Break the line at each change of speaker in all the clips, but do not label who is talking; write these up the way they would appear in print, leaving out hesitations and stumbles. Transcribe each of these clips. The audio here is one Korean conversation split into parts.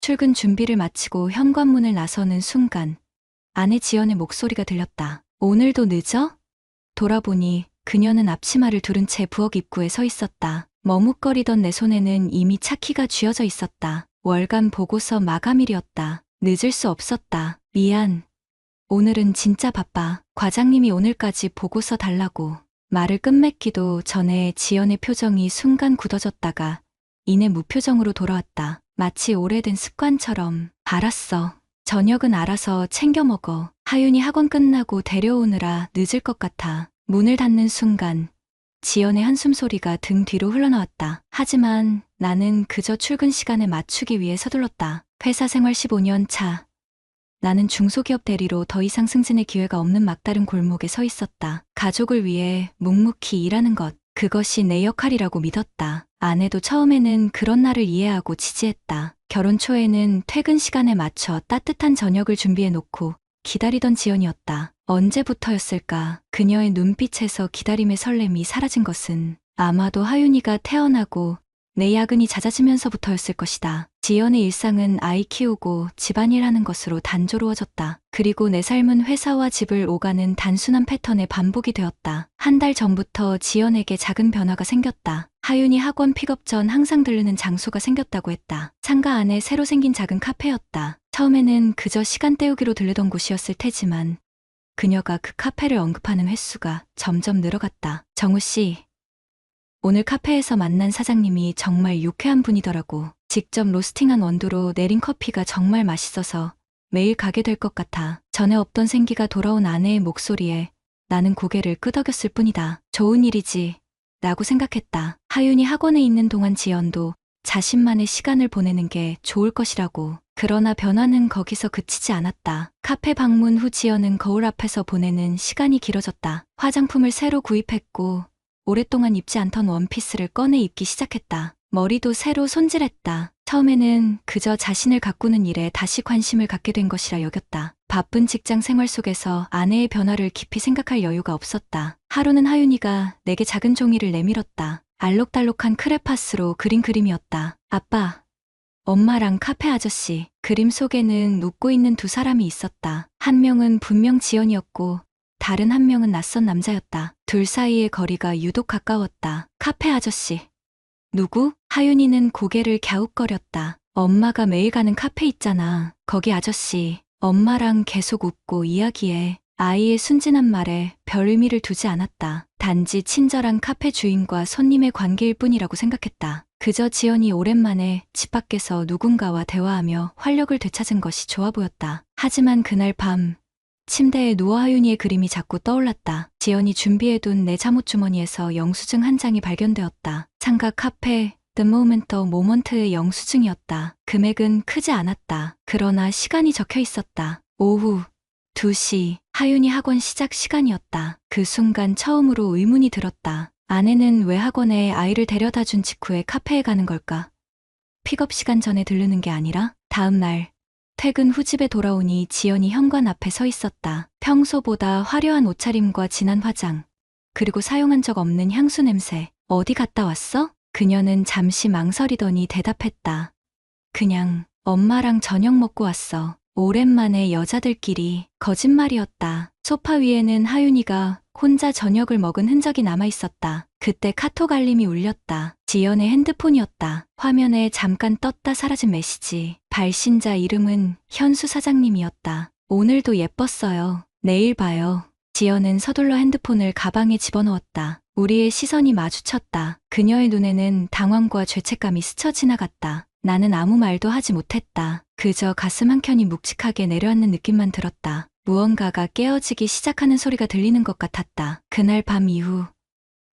출근 준비를 마치고 현관문을 나서는 순간 아내 지연의 목소리가 들렸다. 오늘도 늦어? 돌아보니 그녀는 앞치마를 두른 채 부엌 입구에 서 있었다. 머뭇거리던 내 손에는 이미 차 키가 쥐어져 있었다. 월간 보고서 마감일이었다. 늦을 수 없었다. 미안. 오늘은 진짜 바빠. 과장님이 오늘까지 보고서 달라고. 말을 끝맺기도 전에 지연의 표정이 순간 굳어졌다가 이내 무표정으로 돌아왔다. 마치 오래된 습관처럼. 알았어. 저녁은 알아서 챙겨 먹어. 하윤이 학원 끝나고 데려오느라 늦을 것 같아. 문을 닫는 순간 지연의 한숨 소리가 등 뒤로 흘러나왔다. 하지만 나는 그저 출근 시간에 맞추기 위해 서둘렀다. 회사 생활 15년 차. 나는 중소기업 대리로 더 이상 승진의 기회가 없는 막다른 골목에 서 있었다. 가족을 위해 묵묵히 일하는 것, 그것이 내 역할이라고 믿었다. 아내도 처음에는 그런 나를 이해하고 지지했다. 결혼 초에는 퇴근 시간에 맞춰 따뜻한 저녁을 준비해 놓고 기다리던 지연이었다. 언제부터였을까? 그녀의 눈빛에서 기다림의 설렘이 사라진 것은 아마도 하윤이가 태어나고 내 야근이 잦아지면서부터였을 것이다. 지연의 일상은 아이 키우고 집안일 하는 것으로 단조로워졌다. 그리고 내 삶은 회사와 집을 오가는 단순한 패턴의 반복이 되었다. 한 달 전부터 지연에게 작은 변화가 생겼다. 하윤이 학원 픽업 전 항상 들르는 장소가 생겼다고 했다. 상가 안에 새로 생긴 작은 카페였다. 처음에는 그저 시간 때우기로 들르던 곳이었을 테지만 그녀가 그 카페를 언급하는 횟수가 점점 늘어갔다. 정우 씨, 오늘 카페에서 만난 사장님이 정말 유쾌한 분이더라고. 직접 로스팅한 원두로 내린 커피가 정말 맛있어서 매일 가게 될 것 같아. 전에 없던 생기가 돌아온 아내의 목소리에 나는 고개를 끄덕였을 뿐이다. 좋은 일이지 라고 생각했다. 하윤이 학원에 있는 동안 지연도 자신만의 시간을 보내는 게 좋을 것이라고. 그러나 변화는 거기서 그치지 않았다. 카페 방문 후 지연은 거울 앞에서 보내는 시간이 길어졌다. 화장품을 새로 구입했고 오랫동안 입지 않던 원피스를 꺼내 입기 시작했다. 머리도 새로 손질했다. 처음에는 그저 자신을 가꾸는 일에 다시 관심을 갖게 된 것이라 여겼다. 바쁜 직장 생활 속에서 아내의 변화를 깊이 생각할 여유가 없었다. 하루는 하윤이가 내게 작은 종이를 내밀었다. 알록달록한 크레파스로 그린 그림이었다. 아빠, 엄마랑 카페 아저씨. 그림 속에는 웃고 있는 두 사람이 있었다. 한 명은 분명 지연이었고 다른 한 명은 낯선 남자였다. 둘 사이의 거리가 유독 가까웠다. 카페 아저씨. 누구? 하윤이는 고개를 갸웃거렸다. 엄마가 매일 가는 카페 있잖아. 거기 아저씨. 엄마랑 계속 웃고 이야기해. 아이의 순진한 말에 별 의미를 두지 않았다. 단지 친절한 카페 주인과 손님의 관계일 뿐이라고 생각했다. 그저 지연이 오랜만에 집 밖에서 누군가와 대화하며 활력을 되찾은 것이 좋아 보였다. 하지만 그날 밤 침대에 누워 하윤이의 그림이 자꾸 떠올랐다. 지연이 준비해둔 내 잠옷 주머니에서 영수증 한 장이 발견되었다. 상가 카페 The Moment the Moment의 영수증이었다. 금액은 크지 않았다. 그러나 시간이 적혀 있었다. 오후 2시 하윤이 학원 시작 시간이었다. 그 순간 처음으로 의문이 들었다. 아내는 왜 학원에 아이를 데려다 준 직후에 카페에 가는 걸까? 픽업 시간 전에 들르는 게 아니라? 다음 날 퇴근 후 집에 돌아오니 지연이 현관 앞에 서 있었다. 평소보다 화려한 옷차림과 진한 화장, 그리고 사용한 적 없는 향수 냄새. 어디 갔다 왔어? 그녀는 잠시 망설이더니 대답했다. 그냥 엄마랑 저녁 먹고 왔어. 오랜만에 여자들끼리. 거짓말이었다. 소파 위에는 하윤이가 혼자 저녁을 먹은 흔적이 남아있었다. 그때 카톡 알림이 울렸다. 지연의 핸드폰이었다. 화면에 잠깐 떴다 사라진 메시지. 발신자 이름은 현수 사장님이었다. 오늘도 예뻤어요. 내일 봐요. 지연은 서둘러 핸드폰을 가방에 집어넣었다. 우리의 시선이 마주쳤다. 그녀의 눈에는 당황과 죄책감이 스쳐 지나갔다. 나는 아무 말도 하지 못했다. 그저 가슴 한켠이 묵직하게 내려앉는 느낌만 들었다. 무언가가 깨어지기 시작하는 소리가 들리는 것 같았다. 그날 밤 이후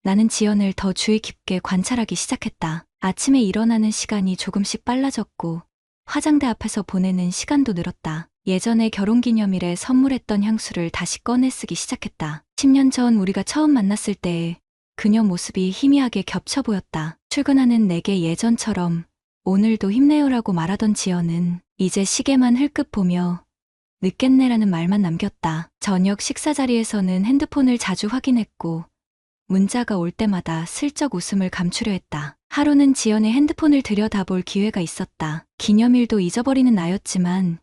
나는 지연을 더 주의 깊게 관찰하기 시작했다. 아침에 일어나는 시간이 조금씩 빨라졌고 화장대 앞에서 보내는 시간도 늘었다. 예전에 결혼기념일에 선물했던 향수를 다시 꺼내 쓰기 시작했다. 10년 전 우리가 처음 만났을 때 그녀 모습이 희미하게 겹쳐 보였다. 출근하는 내게 예전처럼 오늘도 힘내요라고 말하던 지연은 이제 시계만 흘끗 보며 늦겠네라는 말만 남겼다. 저녁 식사 자리에서는 핸드폰을 자주 확인했고 문자가 올 때마다 슬쩍 웃음을 감추려 했다. 하루는 지연의 핸드폰을 들여다볼 기회가 있었다. 기념일도 잊어버리는 나였지만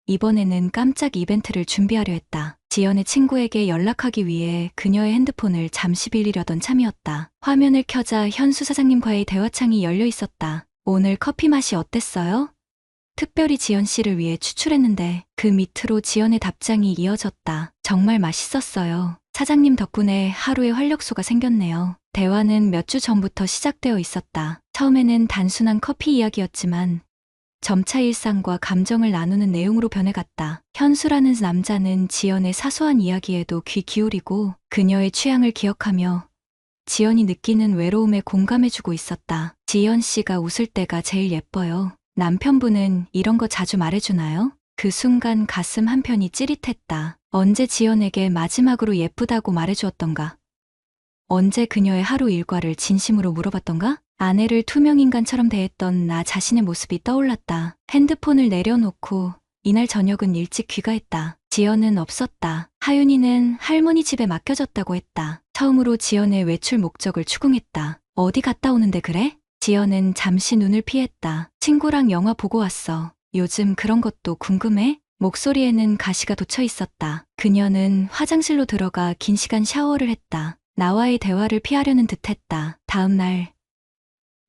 이번에는 깜짝 이벤트를 준비하려 했다. 지연의 친구에게 연락하기 위해 그녀의 핸드폰을 잠시 빌리려던 참이었다. 화면을 켜자 현수 사장님과의 대화창이 열려 있었다. 오늘 커피 맛이 어땠어요? 특별히 지연 씨를 위해 추출했는데 그 밑으로 지연의 답장이 이어졌다. 정말 맛있었어요. 사장님 덕분에 하루의 활력소가 생겼네요. 대화는 몇 주 전부터 시작되어 있었다. 처음에는 단순한 커피 이야기였지만 점차 일상과 감정을 나누는 내용으로 변해갔다. 현수라는 남자는 지연의 사소한 이야기에도 귀 기울이고 그녀의 취향을 기억하며 지연이 느끼는 외로움에 공감해주고 있었다. 지연 씨가 웃을 때가 제일 예뻐요. 남편분은 이런 거 자주 말해주나요? 그 순간 가슴 한편이 찌릿했다. 언제 지연에게 마지막으로 예쁘다고 말해주었던가? 언제 그녀의 하루 일과를 진심으로 물어봤던가? 아내를 투명인간처럼 대했던 나 자신의 모습이 떠올랐다. 핸드폰을 내려놓고 이날 저녁은 일찍 귀가했다. 지연은 없었다. 하윤이는 할머니 집에 맡겨졌다고 했다. 처음으로 지연의 외출 목적을 추궁했다. 어디 갔다 오는데 그래? 지연은 잠시 눈을 피했다. 친구랑 영화 보고 왔어. 요즘 그런 것도 궁금해? 목소리에는 가시가 돋쳐 있었다. 그녀는 화장실로 들어가 긴 시간 샤워를 했다. 나와의 대화를 피하려는 듯했다. 다음 날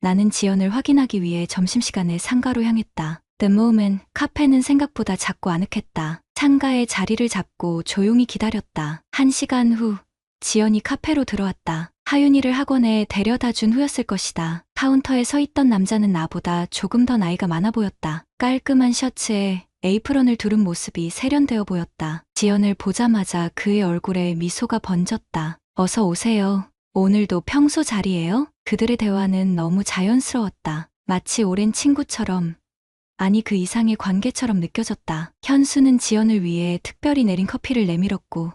나는 지연을 확인하기 위해 점심시간에 상가로 향했다. The moment, 카페는 생각보다 작고 아늑했다. 창가에 자리를 잡고 조용히 기다렸다. 1시간 후 지연이 카페로 들어왔다. 하윤이를 학원에 데려다 준 후였을 것이다. 카운터에 서 있던 남자는 나보다 조금 더 나이가 많아 보였다. 깔끔한 셔츠에 에이프런을 두른 모습이 세련되어 보였다. 지연을 보자마자 그의 얼굴에 미소가 번졌다. 어서 오세요. 오늘도 평소 자리예요? 그들의 대화는 너무 자연스러웠다. 마치 오랜 친구처럼, 아니 그 이상의 관계처럼 느껴졌다. 현수는 지연을 위해 특별히 내린 커피를 내밀었고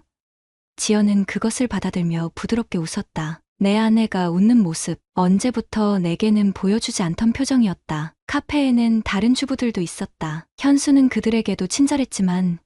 지연은 그것을 받아들며 부드럽게 웃었다. 내 아내가 웃는 모습, 언제부터 내게는 보여주지 않던 표정이었다. 카페에는 다른 주부들도 있었다. 현수는 그들에게도 친절했지만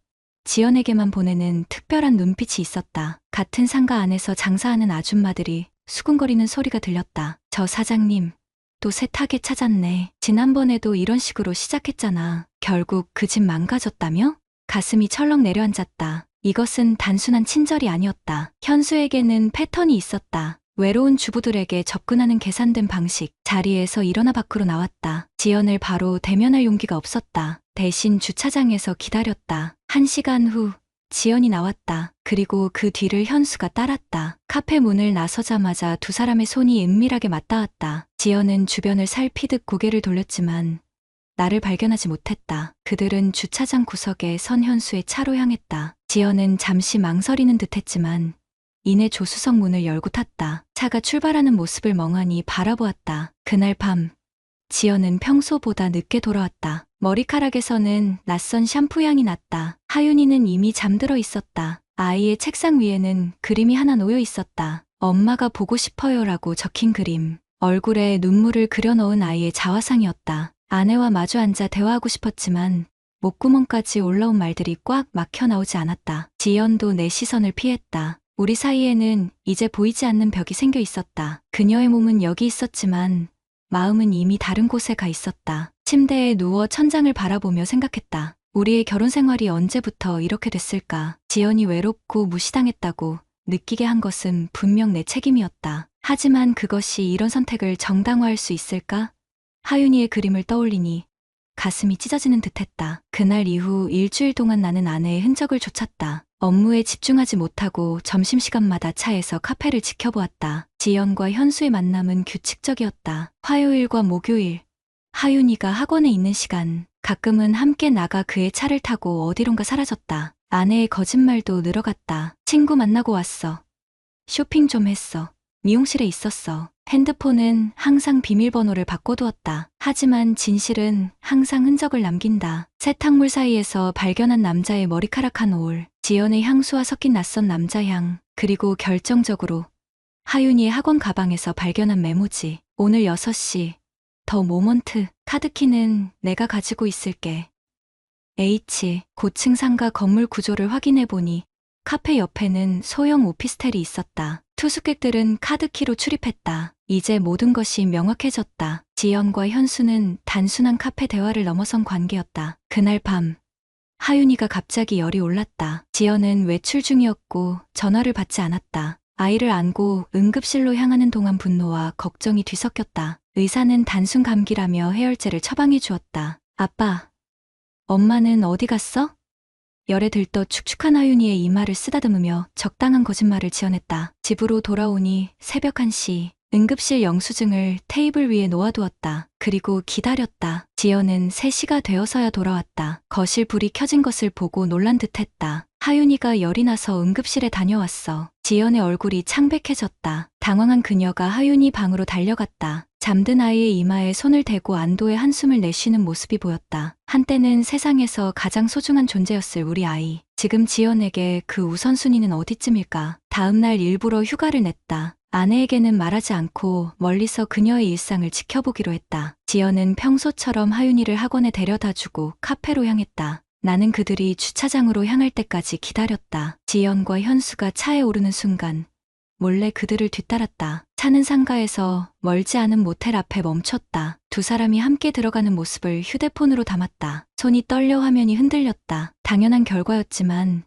지연에게만 보내는 특별한 눈빛이 있었다. 같은 상가 안에서 장사하는 아줌마들이 수군거리는 소리가 들렸다. 저 사장님, 또 새 타겟 찾았네. 지난번에도 이런 식으로 시작했잖아. 결국 그 집 망가졌다며? 가슴이 철렁 내려앉았다. 이것은 단순한 친절이 아니었다. 현수에게는 패턴이 있었다. 외로운 주부들에게 접근하는 계산된 방식. 자리에서 일어나 밖으로 나왔다. 지연을 바로 대면할 용기가 없었다. 대신 주차장에서 기다렸다. 1시간 후 지연이 나왔다. 그리고 그 뒤를 현수가 따랐다. 카페 문을 나서자마자 두 사람의 손이 은밀하게 맞닿았다. 지연은 주변을 살피듯 고개를 돌렸지만 나를 발견하지 못했다. 그들은 주차장 구석에 선 현수의 차로 향했다. 지연은 잠시 망설이는 듯했지만 이내 조수석 문을 열고 탔다. 차가 출발하는 모습을 멍하니 바라보았다. 그날 밤 지연은 평소보다 늦게 돌아왔다. 머리카락에서는 낯선 샴푸 향이 났다. 하윤이는 이미 잠들어 있었다. 아이의 책상 위에는 그림이 하나 놓여 있었다. 엄마가 보고 싶어요라고 적힌 그림. 얼굴에 눈물을 그려넣은 아이의 자화상이었다. 아내와 마주 앉아 대화하고 싶었지만 목구멍까지 올라온 말들이 꽉 막혀 나오지 않았다. 지연도 내 시선을 피했다. 우리 사이에는 이제 보이지 않는 벽이 생겨 있었다. 그녀의 몸은 여기 있었지만 마음은 이미 다른 곳에 가 있었다. 침대에 누워 천장을 바라보며 생각했다. 우리의 결혼 생활이 언제부터 이렇게 됐을까? 지연이 외롭고 무시당했다고 느끼게 한 것은 분명 내 책임이었다. 하지만 그것이 이런 선택을 정당화할 수 있을까? 하윤이의 그림을 떠올리니 가슴이 찢어지는 듯했다. 그날 이후 일주일 동안 나는 아내의 흔적을 쫓았다. 업무에 집중하지 못하고 점심시간마다 차에서 카페를 지켜보았다. 지연과 현수의 만남은 규칙적이었다. 화요일과 목요일, 하윤이가 학원에 있는 시간, 가끔은 함께 나가 그의 차를 타고 어디론가 사라졌다. 아내의 거짓말도 늘어갔다. 친구 만나고 왔어. 쇼핑 좀 했어. 미용실에 있었어. 핸드폰은 항상 비밀번호를 바꿔두었다. 하지만 진실은 항상 흔적을 남긴다. 세탁물 사이에서 발견한 남자의 머리카락 한 올, 지연의 향수와 섞인 낯선 남자 향, 그리고 결정적으로 하윤이의 학원 가방에서 발견한 메모지. 오늘 6시, 더 모먼트, 카드키는 내가 가지고 있을게. H, 고층 상가 건물 구조를 확인해보니 카페 옆에는 소형 오피스텔이 있었다. 투숙객들은 카드키로 출입했다. 이제 모든 것이 명확해졌다. 지연과 현수는 단순한 카페 대화를 넘어선 관계였다. 그날 밤 하윤이가 갑자기 열이 올랐다. 지연은 외출 중이었고 전화를 받지 않았다. 아이를 안고 응급실로 향하는 동안 분노와 걱정이 뒤섞였다. 의사는 단순 감기라며 해열제를 처방해 주었다. 아빠, 엄마는 어디 갔어? 열에 들떠 축축한 하윤이의 이마를 쓰다듬으며 적당한 거짓말을 지어냈다. 집으로 돌아오니 새벽 1시, 응급실 영수증을 테이블 위에 놓아두었다. 그리고 기다렸다. 지연은 3시가 되어서야 돌아왔다. 거실 불이 켜진 것을 보고 놀란 듯했다. 하윤이가 열이 나서 응급실에 다녀왔어. 지연의 얼굴이 창백해졌다. 당황한 그녀가 하윤이 방으로 달려갔다. 잠든 아이의 이마에 손을 대고 안도의 한숨을 내쉬는 모습이 보였다. 한때는 세상에서 가장 소중한 존재였을 우리 아이. 지금 지연에게 그 우선순위는 어디쯤일까? 다음 날 일부러 휴가를 냈다. 아내에게는 말하지 않고 멀리서 그녀의 일상을 지켜보기로 했다. 지연은 평소처럼 하윤이를 학원에 데려다주고 카페로 향했다. 나는 그들이 주차장으로 향할 때까지 기다렸다. 지연과 현수가 차에 오르는 순간 몰래 그들을 뒤따랐다. 차는 상가에서 멀지 않은 모텔 앞에 멈췄다. 두 사람이 함께 들어가는 모습을 휴대폰으로 담았다. 손이 떨려 화면이 흔들렸다. 당연한 결과였지만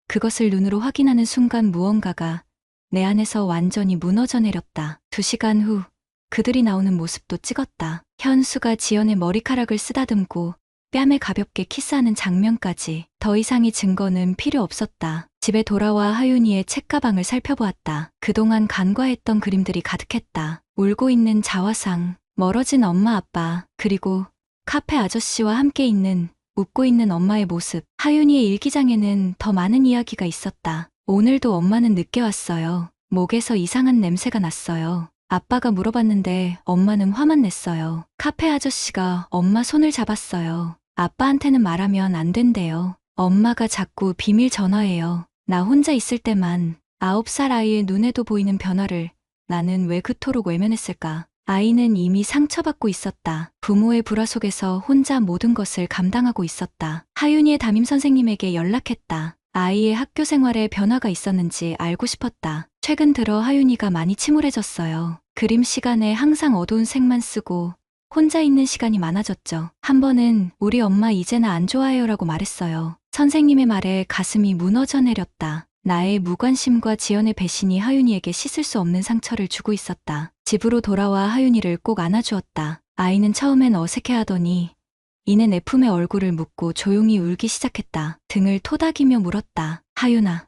그것을 눈으로 확인하는 순간 무언가가 내 안에서 완전히 무너져 내렸다. 2시간 후 그들이 나오는 모습도 찍었다. 현수가 지연의 머리카락을 쓰다듬고 뺨에 가볍게 키스하는 장면까지. 더 이상의 증거는 필요 없었다. 집에 돌아와 하윤이의 책가방을 살펴보았다. 그동안 간과했던 그림들이 가득했다. 울고 있는 자화상, 멀어진 엄마 아빠, 그리고 카페 아저씨와 함께 있는 웃고 있는 엄마의 모습. 하윤이의 일기장에는 더 많은 이야기가 있었다. 오늘도 엄마는 늦게 왔어요. 목에서 이상한 냄새가 났어요. 아빠가 물어봤는데 엄마는 화만 냈어요. 카페 아저씨가 엄마 손을 잡았어요. 아빠한테는 말하면 안 된대요. 엄마가 자꾸 비밀 전화해요. 나 혼자 있을 때만. 9살 아이의 눈에도 보이는 변화를 나는 왜 그토록 외면했을까? 아이는 이미 상처받고 있었다. 부모의 불화 속에서 혼자 모든 것을 감당하고 있었다. 하윤이의 담임 선생님에게 연락했다. 아이의 학교 생활에 변화가 있었는지 알고 싶었다. 최근 들어 하윤이가 많이 침울해졌어요. 그림 시간에 항상 어두운 색만 쓰고 혼자 있는 시간이 많아졌죠. 한 번은 우리 엄마 이제 나 안 좋아해요라고 말했어요. 선생님의 말에 가슴이 무너져 내렸다. 나의 무관심과 지연의 배신이 하윤이에게 씻을 수 없는 상처를 주고 있었다. 집으로 돌아와 하윤이를 꼭 안아주었다. 아이는 처음엔 어색해하더니 이내 내 품에 얼굴을 묻고 조용히 울기 시작했다. 등을 토닥이며 물었다. 하윤아,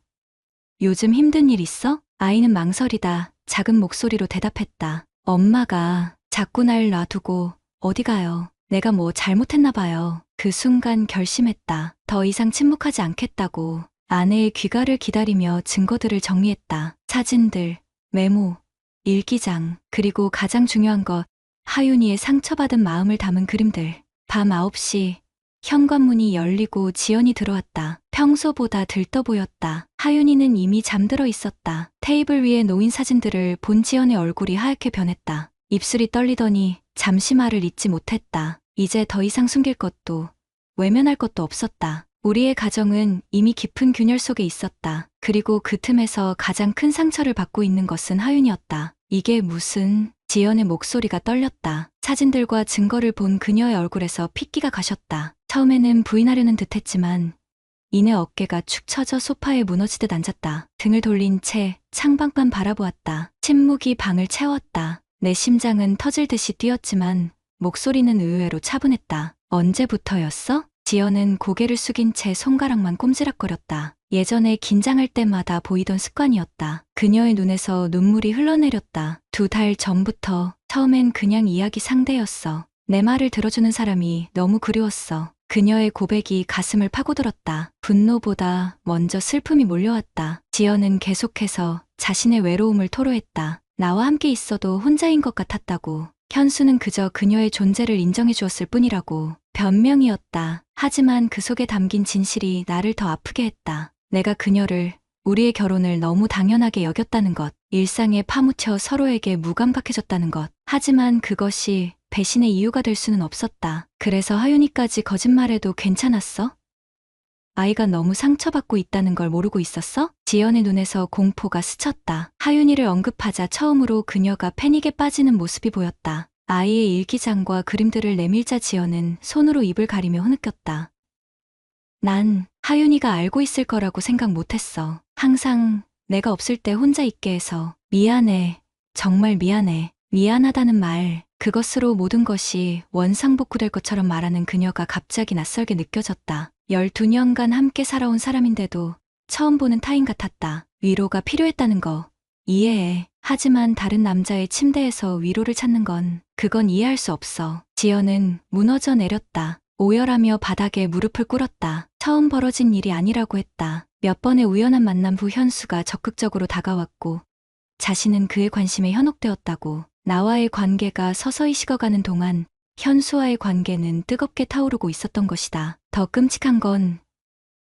요즘 힘든 일 있어? 아이는 망설이다 작은 목소리로 대답했다. 엄마가 자꾸 날 놔두고 어디 가요. 내가 뭐 잘못했나 봐요. 그 순간 결심했다. 더 이상 침묵하지 않겠다고. 아내의 귀가를 기다리며 증거들을 정리했다. 사진들, 메모, 일기장, 그리고 가장 중요한 것, 하윤이의 상처받은 마음을 담은 그림들. 밤 9시, 현관문이 열리고 지연이 들어왔다. 평소보다 들떠 보였다. 하윤이는 이미 잠들어 있었다. 테이블 위에 놓인 사진들을 본 지연의 얼굴이 하얗게 변했다. 입술이 떨리더니 잠시 말을 잇지 못했다. 이제 더 이상 숨길 것도 외면할 것도 없었다. 우리의 가정은 이미 깊은 균열 속에 있었다. 그리고 그 틈에서 가장 큰 상처를 받고 있는 것은 하윤이었다. 이게 무슨... 지연의 목소리가 떨렸다. 사진들과 증거를 본 그녀의 얼굴에서 핏기가 가셨다. 처음에는 부인하려는 듯했지만 이내 어깨가 축 처져 소파에 무너지듯 앉았다. 등을 돌린 채 창밖만 바라보았다. 침묵이 방을 채웠다. 내 심장은 터질 듯이 뛰었지만 목소리는 의외로 차분했다. 언제부터였어? 지연은 고개를 숙인 채 손가락만 꼼지락거렸다. 예전에 긴장할 때마다 보이던 습관이었다. 그녀의 눈에서 눈물이 흘러내렸다. 2달 전부터. 처음엔 그냥 이야기 상대였어. 내 말을 들어주는 사람이 너무 그리웠어. 그녀의 고백이 가슴을 파고들었다. 분노보다 먼저 슬픔이 몰려왔다. 지연은 계속해서 자신의 외로움을 토로했다. 나와 함께 있어도 혼자인 것 같았다고. 현수는 그저 그녀의 존재를 인정해 주었을 뿐이라고. 변명이었다. 하지만 그 속에 담긴 진실이 나를 더 아프게 했다. 내가 그녀를, 우리의 결혼을 너무 당연하게 여겼다는 것. 일상에 파묻혀 서로에게 무감각해졌다는 것. 하지만 그것이 배신의 이유가 될 수는 없었다. 그래서 하윤이까지 거짓말해도 괜찮았어? 아이가 너무 상처받고 있다는 걸 모르고 있었어? 지연의 눈에서 공포가 스쳤다. 하윤이를 언급하자 처음으로 그녀가 패닉에 빠지는 모습이 보였다. 아이의 일기장과 그림들을 내밀자 지연은 손으로 입을 가리며 흐느꼈다. 난 하윤이가 알고 있을 거라고 생각 못했어. 항상 내가 없을 때 혼자 있게 해서 미안해. 정말 미안해. 미안하다는 말, 그것으로 모든 것이 원상복구될 것처럼 말하는 그녀가 갑자기 낯설게 느껴졌다. 12년간 함께 살아온 사람인데도 처음 보는 타인 같았다. 위로가 필요했다는 거 이해해. 하지만 다른 남자의 침대에서 위로를 찾는 그건 이해할 수 없어. 지연은 무너져 내렸다. 오열하며 바닥에 무릎을 꿇었다. 처음 벌어진 일이 아니라고 했다. 몇 번의 우연한 만남 후 현수가 적극적으로 다가왔고 자신은 그의 관심에 현혹되었다고. 나와의 관계가 서서히 식어가는 동안 현수와의 관계는 뜨겁게 타오르고 있었던 것이다. 더 끔찍한 건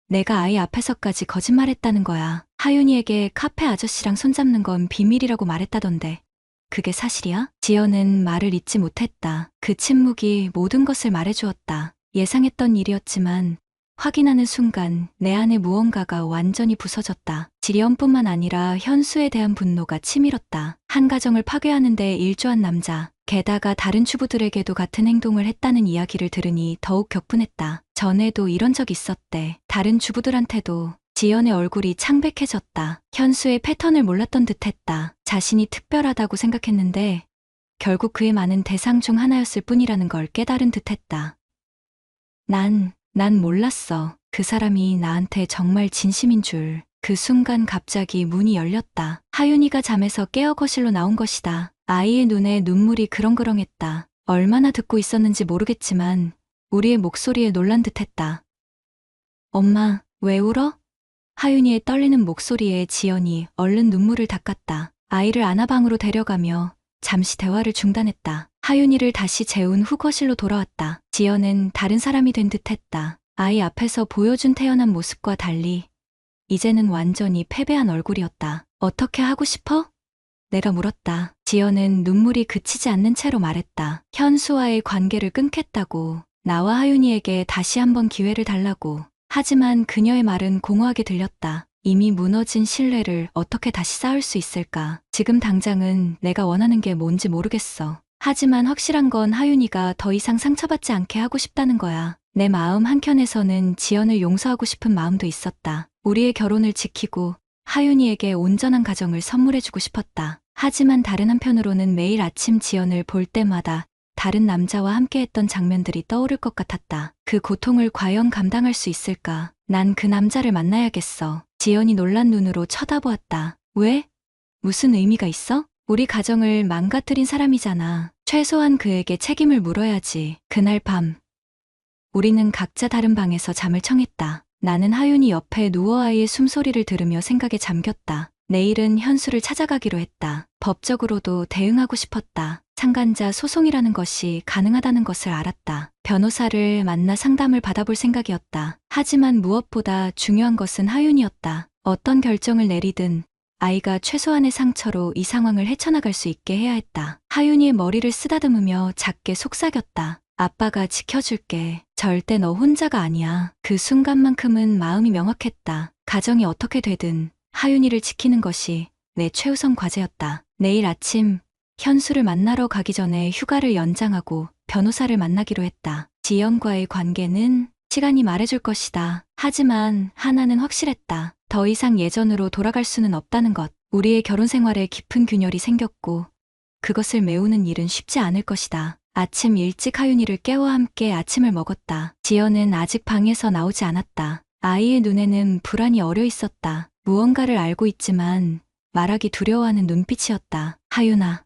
내가 아이 앞에서까지 거짓말했다는 거야. 하윤이에게 카페 아저씨랑 손잡는 건 비밀이라고 말했다던데 그게 사실이야? 지연은 말을 잇지 못했다. 그 침묵이 모든 것을 말해주었다. 예상했던 일이었지만 확인하는 순간 내 안에 무언가가 완전히 부서졌다. 지연뿐만 아니라 현수에 대한 분노가 치밀었다. 한 가정을 파괴하는 데 일조한 남자, 게다가 다른 주부들에게도 같은 행동을 했다는 이야기를 들으니 더욱 격분했다. 전에도 이런 적 있었대. 다른 주부들한테도. 지연의 얼굴이 창백해졌다. 현수의 패턴을 몰랐던 듯했다. 자신이 특별하다고 생각했는데 결국 그의 많은 대상 중 하나였을 뿐이라는 걸 깨달은 듯했다. 난 몰랐어. 그 사람이 나한테 정말 진심인 줄. 그 순간 갑자기 문이 열렸다. 하윤이가 잠에서 깨어 거실로 나온 것이다. 아이의 눈에 눈물이 그렁그렁했다. 얼마나 듣고 있었는지 모르겠지만 우리의 목소리에 놀란 듯했다. 엄마, 왜 울어? 하윤이의 떨리는 목소리에 지연이 얼른 눈물을 닦았다. 아이를 안아방으로 데려가며 잠시 대화를 중단했다. 하윤이를 다시 재운 후 거실로 돌아왔다. 지연은 다른 사람이 된 듯했다. 아이 앞에서 보여준 태연한 모습과 달리 이제는 완전히 패배한 얼굴이었다. 어떻게 하고 싶어? 내가 물었다. 지연은 눈물이 그치지 않는 채로 말했다. 현수와의 관계를 끊겠다고. 나와 하윤이에게 다시 한번 기회를 달라고. 하지만 그녀의 말은 공허하게 들렸다. 이미 무너진 신뢰를 어떻게 다시 쌓을 수 있을까? 지금 당장은 내가 원하는 게 뭔지 모르겠어. 하지만 확실한 건 하윤이가 더 이상 상처받지 않게 하고 싶다는 거야. 내 마음 한켠에서는 지연을 용서하고 싶은 마음도 있었다. 우리의 결혼을 지키고 하윤이에게 온전한 가정을 선물해주고 싶었다. 하지만 다른 한편으로는 매일 아침 지연을 볼 때마다 다른 남자와 함께했던 장면들이 떠오를 것 같았다. 그 고통을 과연 감당할 수 있을까? 난 그 남자를 만나야겠어. 지연이 놀란 눈으로 쳐다보았다. 왜? 무슨 의미가 있어? 우리 가정을 망가뜨린 사람이잖아. 최소한 그에게 책임을 물어야지. 그날 밤 우리는 각자 다른 방에서 잠을 청했다. 나는 하윤이 옆에 누워 아이의 숨소리를 들으며 생각에 잠겼다. 내일은 현수를 찾아가기로 했다. 법적으로도 대응하고 싶었다. 상간자 소송이라는 것이 가능하다는 것을 알았다. 변호사를 만나 상담을 받아볼 생각이었다. 하지만 무엇보다 중요한 것은 하윤이었다. 어떤 결정을 내리든 아이가 최소한의 상처로 이 상황을 헤쳐나갈 수 있게 해야 했다. 하윤이의 머리를 쓰다듬으며 작게 속삭였다. 아빠가 지켜줄게. 절대 너 혼자가 아니야. 그 순간만큼은 마음이 명확했다. 가정이 어떻게 되든 하윤이를 지키는 것이 내 최우선 과제였다. 내일 아침 현수를 만나러 가기 전에 휴가를 연장하고 변호사를 만나기로 했다. 지연과의 관계는 시간이 말해줄 것이다. 하지만 하나는 확실했다. 더 이상 예전으로 돌아갈 수는 없다는 것. 우리의 결혼 생활에 깊은 균열이 생겼고 그것을 메우는 일은 쉽지 않을 것이다. 아침 일찍 하윤이를 깨워 함께 아침을 먹었다. 지연은 아직 방에서 나오지 않았다. 아이의 눈에는 불안이 어려 있었다. 무언가를 알고 있지만 말하기 두려워하는 눈빛이었다. 하윤아,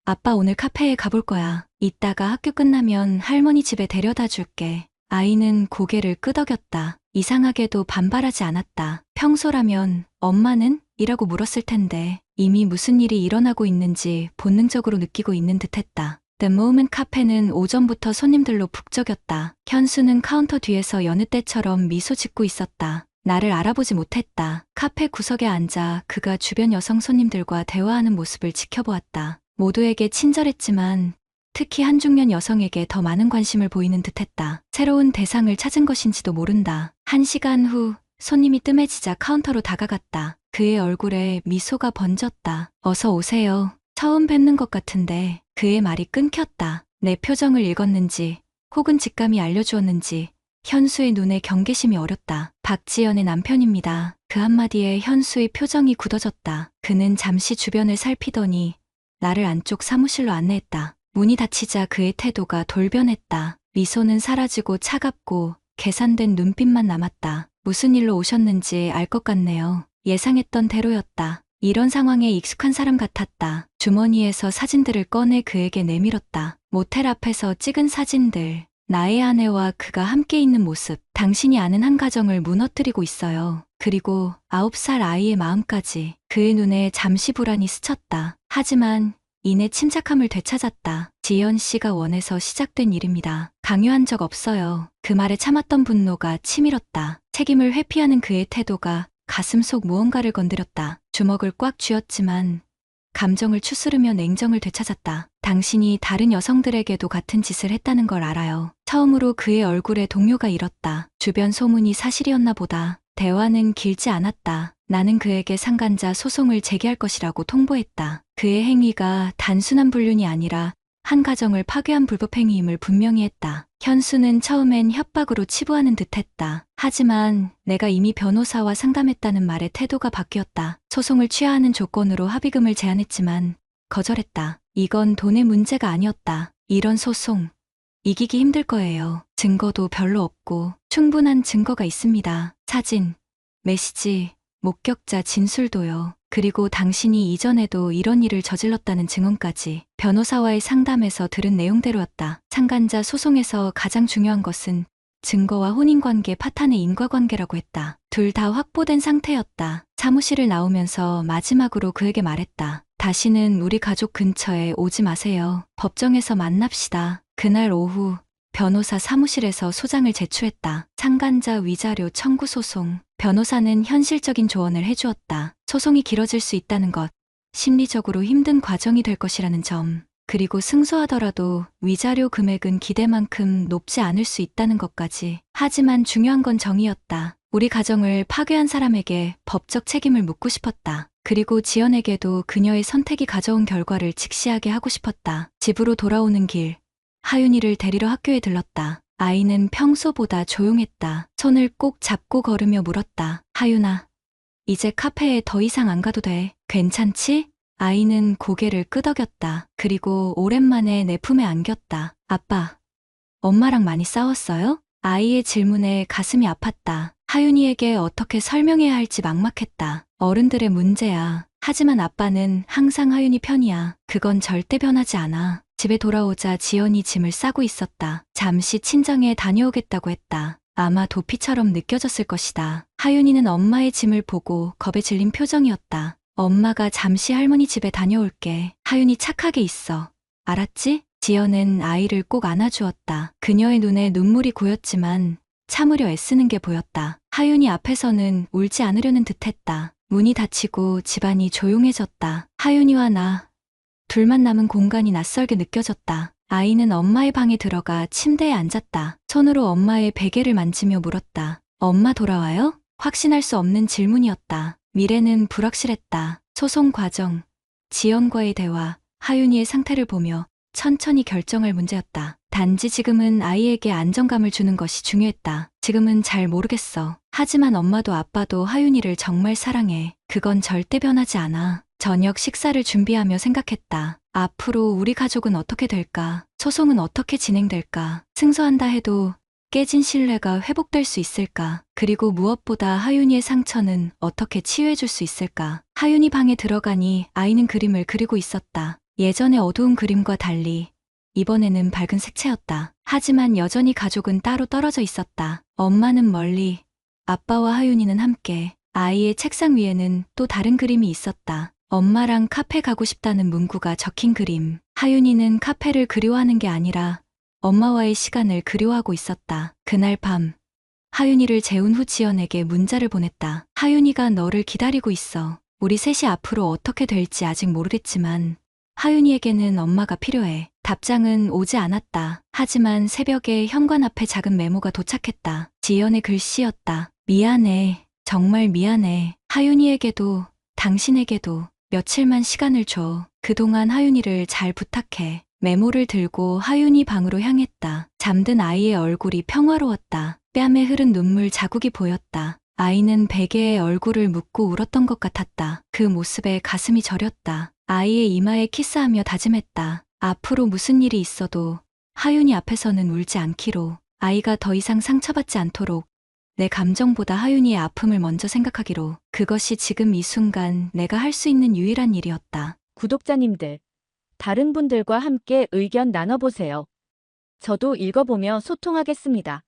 아빠 오늘 카페에 가볼 거야. 이따가 학교 끝나면 할머니 집에 데려다 줄게. 아이는 고개를 끄덕였다. 이상하게도 반발하지 않았다. 평소라면 엄마는? 이라고 물었을 텐데 이미 무슨 일이 일어나고 있는지 본능적으로 느끼고 있는 듯했다. The Moment 카페는 오전부터 손님들로 북적였다. 현수는 카운터 뒤에서 여느 때처럼 미소 짓고 있었다. 나를 알아보지 못했다. 카페 구석에 앉아 그가 주변 여성 손님들과 대화하는 모습을 지켜보았다. 모두에게 친절했지만 특히 한중년 여성에게 더 많은 관심을 보이는 듯했다. 새로운 대상을 찾은 것인지도 모른다. 1시간 후 손님이 뜸해지자 카운터로 다가갔다. 그의 얼굴에 미소가 번졌다. 어서 오세요. 처음 뵙는 것 같은데. 그의 말이 끊겼다. 내 표정을 읽었는지 혹은 직감이 알려주었는지 현수의 눈에 경계심이 어렸다. 박지연의 남편입니다. 그 한마디에 현수의 표정이 굳어졌다. 그는 잠시 주변을 살피더니 나를 안쪽 사무실로 안내했다. 문이 닫히자 그의 태도가 돌변했다. 미소는 사라지고 차갑고 계산된 눈빛만 남았다. 무슨 일로 오셨는지 알 것 같네요. 예상했던 대로였다. 이런 상황에 익숙한 사람 같았다. 주머니에서 사진들을 꺼내 그에게 내밀었다. 모텔 앞에서 찍은 사진들. 나의 아내와 그가 함께 있는 모습. 당신이 아는 한 가정을 무너뜨리고 있어요. 그리고 9살 아이의 마음까지. 그의 눈에 잠시 불안이 스쳤다. 하지만 이내 침착함을 되찾았다. 지연 씨가 원해서 시작된 일입니다. 강요한 적 없어요. 그 말에 참았던 분노가 치밀었다. 책임을 회피하는 그의 태도가 가슴속 무언가를 건드렸다. 주먹을 꽉 쥐었지만 감정을 추스르며 냉정을 되찾았다. 당신이 다른 여성들에게도 같은 짓을 했다는 걸 알아요. 처음으로 그의 얼굴에 동요가 일었다. 주변 소문이 사실이었나 보다. 대화는 길지 않았다. 나는 그에게 상간자 소송을 제기할 것이라고 통보했다. 그의 행위가 단순한 불륜이 아니라 한 가정을 파괴한 불법행위임을 분명히 했다. 현수는 처음엔 협박으로 치부하는 듯했다. 하지만 내가 이미 변호사와 상담했다는 말에 태도가 바뀌었다. 소송을 취하하는 조건으로 합의금을 제안했지만 거절했다. 이건 돈의 문제가 아니었다. 이런 소송 이기기 힘들 거예요. 증거도 별로 없고 충분한 증거가 있습니다. 사진, 메시지, 목격자 진술도요. 그리고 당신이 이전에도 이런 일을 저질렀다는 증언까지. 변호사와의 상담에서 들은 내용대로였다. 상간자 소송에서 가장 중요한 것은 증거와 혼인관계 파탄의 인과관계라고 했다. 둘 다 확보된 상태였다. 사무실을 나오면서 마지막으로 그에게 말했다. 다시는 우리 가족 근처에 오지 마세요. 법정에서 만납시다. 그날 오후 변호사 사무실에서 소장을 제출했다. 상간자 위자료 청구 소송. 변호사는 현실적인 조언을 해주었다. 소송이 길어질 수 있다는 것, 심리적으로 힘든 과정이 될 것이라는 점, 그리고 승소하더라도 위자료 금액은 기대만큼 높지 않을 수 있다는 것까지. 하지만 중요한 건 정의였다. 우리 가정을 파괴한 사람에게 법적 책임을 묻고 싶었다. 그리고 지연에게도 그녀의 선택이 가져온 결과를 직시하게 하고 싶었다. 집으로 돌아오는 길, 하윤이를 데리러 학교에 들렀다. 아이는 평소보다 조용했다. 손을 꼭 잡고 걸으며 물었다. 하윤아, 이제 카페에 더 이상 안 가도 돼. 괜찮지? 아이는 고개를 끄덕였다. 그리고 오랜만에 내 품에 안겼다. 아빠, 엄마랑 많이 싸웠어요? 아이의 질문에 가슴이 아팠다. 하윤이에게 어떻게 설명해야 할지 막막했다. 어른들의 문제야. 하지만 아빠는 항상 하윤이 편이야. 그건 절대 변하지 않아. 집에 돌아오자 지연이 짐을 싸고 있었다. 잠시 친정에 다녀오겠다고 했다. 아마 도피처럼 느껴졌을 것이다. 하윤이는 엄마의 짐을 보고 겁에 질린 표정이었다. 엄마가 잠시 할머니 집에 다녀올게. 하윤이 착하게 있어. 알았지? 지연은 아이를 꼭 안아주었다. 그녀의 눈에 눈물이 고였지만 참으려 애쓰는 게 보였다. 하윤이 앞에서는 울지 않으려는 듯했다. 문이 닫히고 집안이 조용해졌다. 하윤이와 나, 둘만 남은 공간이 낯설게 느껴졌다. 아이는 엄마의 방에 들어가 침대에 앉았다. 손으로 엄마의 베개를 만지며 물었다. 엄마 돌아와요? 확신할 수 없는 질문이었다. 미래는 불확실했다. 소송 과정, 지연과의 대화, 하윤이의 상태를 보며 천천히 결정할 문제였다. 단지 지금은 아이에게 안정감을 주는 것이 중요했다. 지금은 잘 모르겠어. 하지만 엄마도 아빠도 하윤이를 정말 사랑해. 그건 절대 변하지 않아. 저녁 식사를 준비하며 생각했다. 앞으로 우리 가족은 어떻게 될까? 소송은 어떻게 진행될까? 승소한다 해도 깨진 신뢰가 회복될 수 있을까? 그리고 무엇보다 하윤이의 상처는 어떻게 치유해줄 수 있을까? 하윤이 방에 들어가니 아이는 그림을 그리고 있었다. 예전의 어두운 그림과 달리 이번에는 밝은 색채였다. 하지만 여전히 가족은 따로 떨어져 있었다. 엄마는 멀리, 아빠와 하윤이는 함께. 아이의 책상 위에는 또 다른 그림이 있었다. 엄마랑 카페 가고 싶다는 문구가 적힌 그림. 하윤이는 카페를 그리워하는 게 아니라 엄마와의 시간을 그리워하고 있었다. 그날 밤, 하윤이를 재운 후 지연에게 문자를 보냈다. 하윤이가 너를 기다리고 있어. 우리 셋이 앞으로 어떻게 될지 아직 모르겠지만 하윤이에게는 엄마가 필요해. 답장은 오지 않았다. 하지만 새벽에 현관 앞에 작은 메모가 도착했다. 지연의 글씨였다. 미안해. 정말 미안해. 하윤이에게도 당신에게도 며칠만 시간을 줘. 그동안 하윤이를 잘 부탁해. 메모를 들고 하윤이 방으로 향했다. 잠든 아이의 얼굴이 평화로웠다. 뺨에 흐른 눈물 자국이 보였다. 아이는 베개에 얼굴을 묻고 울었던 것 같았다. 그 모습에 가슴이 저렸다. 아이의 이마에 키스하며 다짐했다. 앞으로 무슨 일이 있어도 하윤이 앞에서는 울지 않기로. 아이가 더 이상 상처받지 않도록 내 감정보다 하윤이의 아픔을 먼저 생각하기로. 그것이 지금 이 순간 내가 할 수 있는 유일한 일이었다.
구독자님들, 다른 분들과 함께 의견 나눠보세요. 저도 읽어보며 소통하겠습니다.